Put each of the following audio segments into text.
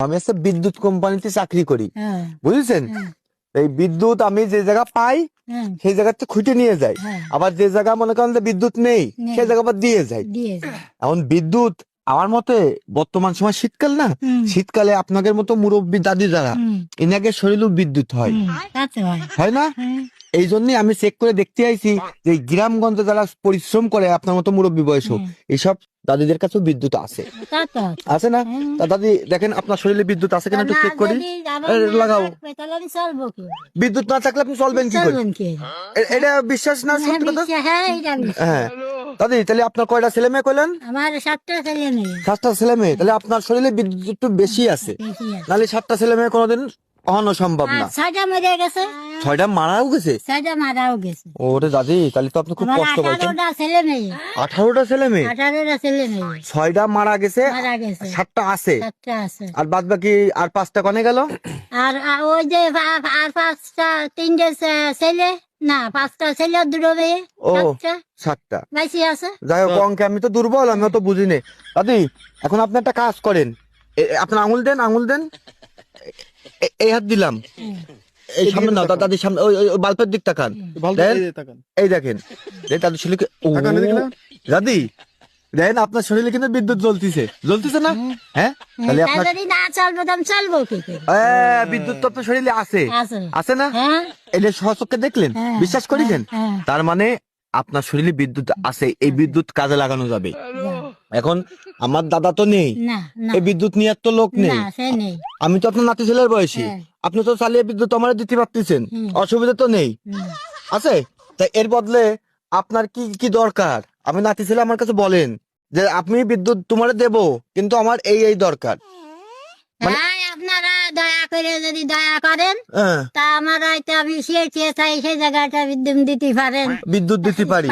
আমি একটা বিদ্যুৎ কোম্পানিতে চাকরি করি, বুঝেছেন? এই বিদ্যুৎ আমি যে জায়গা পাই সেই জায়গাতে খুঁটে নিয়ে যাই, আবার যে জায়গা মনে করেন যে বিদ্যুৎ নেই সেই জায়গা আবার দিয়ে যাই। এখন বিদ্যুৎ আমার মতে বর্তমান সময় শীতকাল না, শীতকালে আপনাদের মতো মুরব্বী দাদি যারা এনাকে শরীরেও বিদ্যুৎ হয়, হয় না? এই জন্যই আমি চেক করে দেখতে আইছি যে গ্রামগঞ্জে যারা পরিশ্রম করে আপনার মতো মুরব্বী বয়স এইসব দাদিদের কাছেও বিদ্যুৎ আছে, আছে না? তা দাদি দেখেন আপনার শরীরে বিদ্যুৎ আছে কিনা একটু চেক করি। লাগাও। বিদ্যুৎ না থাকলে আপনি চলবেন কি করে? এটা বিশ্বাস না? সত্যি কথা। হ্যাঁ দাদি, তাহলে আপনার কয়টা ছেলে মেয়ে কইলেন? আমার 7টা ছেলে মেয়ে। 7টা ছেলে মেয়ে, তাহলে আপনার শরীরে বিদ্যুৎ একটু বেশি আছে, নাহলে 7টা ছেলে মেয়ে কোনোদিন কখনো সম্ভব না। 6টা মরে গেছে। 6টা মারাও গেছে? 6টা মারাও গেছে। ওরে দাদি, তাহলে তো আপনি খুব কষ্ট পাচ্ছেন। 18টা ছেলে মেয়ে। 18টা ছেলে মেয়ে? 18টা ছেলে মেয়ে। 6টা মারা গেছে, 7টা আছে। 7টা আছে। আর বাদ বাকি আর 5টা কোনে গেল? আর ওই যে আর 5টা, 3টে ছেলে না, 5টা ছেলে 2টো মেয়ে। ও 7টা 7টা বেশি আছে। যাই হোক, অঙ্কে আমি তো দুর্বল, আমি তো বুঝিনি। দাদি এখন আপনি একটা কাজ করেন, আপনার আঙুল দেন, আঙুল দেন। এই হাত দিলাম, এই সামনে না দাদির সামনে, ওই বাল্বের দিক তাকান। এই দেখেন দাদির শরীরে, দাদি দেখেন আপনার শরীরে কিন্তু বিদ্যুৎ জ্বলতিছে, জ্বলতিছে না? হ্যাঁ, তাহলে আপনার যদি না চলবে তো আমি চলবো কি করে? বিদ্যুৎ তো আপনার শরীরে আছে, আছে না? এটা সহচক্ষে দেখলেন, বিশ্বাস করেছেন? তার মানে আপনার শরীরে বিদ্যুৎ আছে, এই বিদ্যুৎ কাজে লাগানো যাবে। এখন আমার দাদা তো নেই, এই বিদ্যুৎ নিয়ে তো লোক নেই, আমি তো আপনার নাতি ছেলের বয়সী, আপনি তো চালিয়ে বিদ্যুৎ আমার দিতে পারতেছেন, অসুবিধা তো নেই, আছে? তাই এর বদলে আপনার কি কি দরকার আমি নাতি ছেলে আমার কাছে বলেন, যে আপনি বিদ্যুৎ তোমার দেব, কিন্তু আমার এই এই দরকার। আপনারা দয়া করে যদি দয়া করেন তা আমার হয়তো আমি সেই জায়গাটা বিদ্যুৎ দিতে পারেন, বিদ্যুৎ দিতে পারি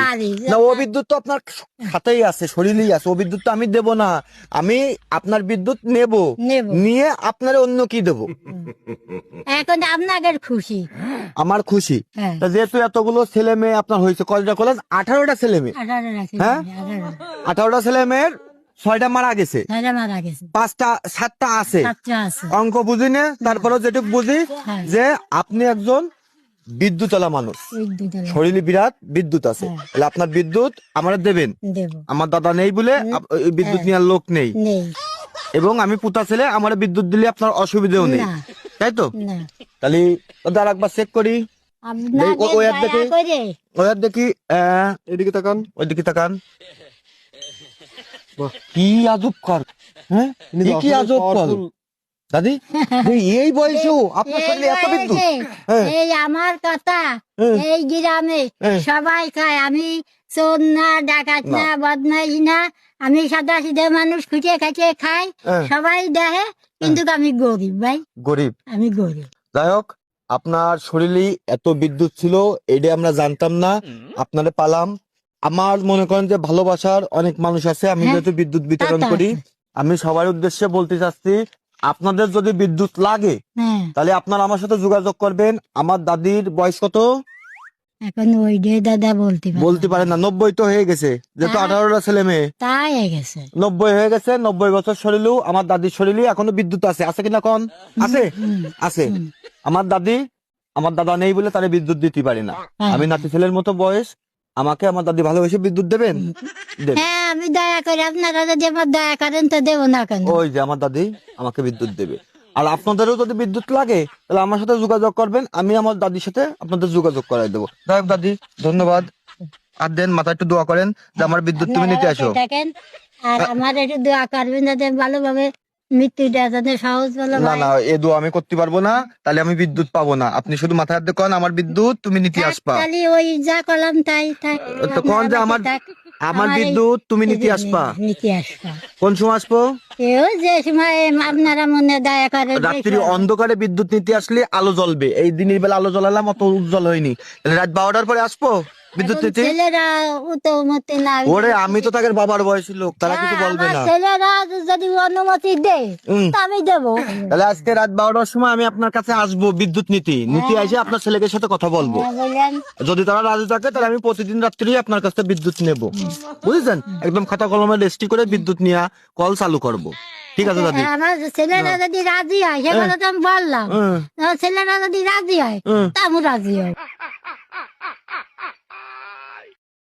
না? ও বিদ্যুৎ তো আপনার সাথেই আছে, শরীরেই আছে, ও বিদ্যুৎ তো আমি দেব না, আমি আপনার বিদ্যুৎ নেব, নিয়ে আপনার অন্য কি দেব। এখন আপনাদের খুশি, আমার খুশি। যেহেতু এতগুলো ছেলে মেয়ে আপনার হয়েছে, কয়টা করলেন? 18টা ছেলে মেয়ে। হ্যাঁ, 18টা ছেলে মেয়ের 6টা মারা গেছে, 5টা 7টা আছে। অঙ্ক বুঝি না, তারপরে যেটুকু বুঝি যে আপনি একজন বিদ্যুৎওয়ালা মানুষ, শরীরে বিরাট বিদ্যুৎ আছে, তাহলে আপনার বিদ্যুৎ আমরা দেবেন। আমার দাদা নেই বলে বিদ্যুৎ নেওয়ার লোক নেই, এবং আমি পুতা ছেলে, আমার বিদ্যুৎ দিলে আপনার অসুবিধাও নেই, তাই তো? তাহলে আর একবার চেক করি। দেখি এদিকে তাকান, ওইদিকে তাকান। কি আজব কর, হ্যাঁ কি আজব কর দাদি, এই বয়সেও আপনার শরীরে এত বিদ্যুৎ? এই আমার কথা এই গ্রামে সবাই খায়, আমি চোর না, ডাকাত না, বদমাইশ না, আমি সাদা সিধে মানুষ, খুঁটে খাইতে খাই, সবাই দেখে, কিন্তু আমি গরিব ভাই, গরিব, আমি গরিব। যাই হোক, আপনার শরীরে এত বিদ্যুৎ ছিল এটা আমরা জানতাম না, আপনারে পালাম। আমার মনে করেন যে ভালোবাসার অনেক মানুষ আছে, আমি যেহেতু বিদ্যুৎ বিতরণ করি, আমি সবার উদ্দেশ্যে বলতে চাচ্ছি, আপনাদের যদি বিদ্যুৎ লাগে তাহলে আপনারা আমার সাথে যোগাযোগ করবেন। আমার দাদির বয়স কত এখন? ওই দাদা বলতে পারে না, 90 তো হয়ে গেছে, যেহেতু 18টা ছেলে মেয়ে, তাই হয়ে গেছে, 90 হয়ে গেছে। 90 বছর শরীরেও আমার দাদির শরীরে এখনো বিদ্যুৎ আছে, আছে কিনা কোন? আছে, আছে। আমার দাদা নেই বলে তারে বিদ্যুৎ দিতে পারি না, আমি নাতি ছেলের মতো বয়স, আমাকে আমার দাদি ভালোবেসে বিদ্যুৎ দেবেন? হ্যাঁ, আমি দয়া করি, আপনারা যদি আমার দয়া করেন তো দেবো না কেন? ওই যে আমার দাদি আমাকে বিদ্যুৎ দেবে। আর আপনাদেরও যদি বিদ্যুৎ লাগে তাহলে আমার সাথে যোগাযোগ করবেন, আমি আমার দাদির সাথে আপনাদের যোগাযোগ করাই দেবো। যাই হোক দাদি, ধন্যবাদ। আর দেন, মাথা একটু দোয়া করেন যে আমার বিদ্যুৎ তুমি নিতে আসো। আর আমার একটু দোয়া করবেন যাতে ভালোভাবে মৃত্যুটা যাতে সহজ ভালো। না না, এ দোয়া আমি করতে পারবো না, তাহলে আমি বিদ্যুৎ পাবো না। আপনি শুধু মাথায় হাত দিয়ে কন আমার বিদ্যুৎ তুমি নিতে আসবা, তাহলে ওই যা করলাম তাই তো কন যে আমার বিদ্যুৎ তুমি নিতে আসবা। কোন সময় আসবো? যে সময় আপনারা মনে দয়া করে। রাত্রি অন্ধকারে বিদ্যুৎ নিতে আসলে আলো জ্বলবে, এই দিনের বেলা আলো জ্বলালাম অত উজ্জ্বল হয়নি, রাত 12টার পরে আসবো। বিদ্যুৎ এখন নীতি? ছেলেরা তো মতে না। ওরে আমি তো তাদের বাবার বয়সী লোক, তারা কিছু বলবে আমার না। ছেলেরা যদি অনুমতি দেয় তা আমি দেবো। তাহলে আজকে রাত 12টার সময় আমি আপনার কাছে আসবো, বিদ্যুৎ নীতি এসে আপনার ছেলেকে সাথে কথা বলবো। হ্যাঁ, বললেন। যদি তারা রাজি থাকে তাহলে আমি প্রতিদিন রাত্রি আপনার কাছে বিদ্যুৎ নেব, বুঝেছেন? একদম খাতা কলমে রেজিস্ট্রি করে বিদ্যুৎ নিয়ে কল চালু করব। ঠিক আছে দাদি? আমার ছেলেরা যদি রাজি হয় সে কথা তো আমি বললাম। আমার ছেলেরা যদি রাজি হয় তা আমি রাজি হয়।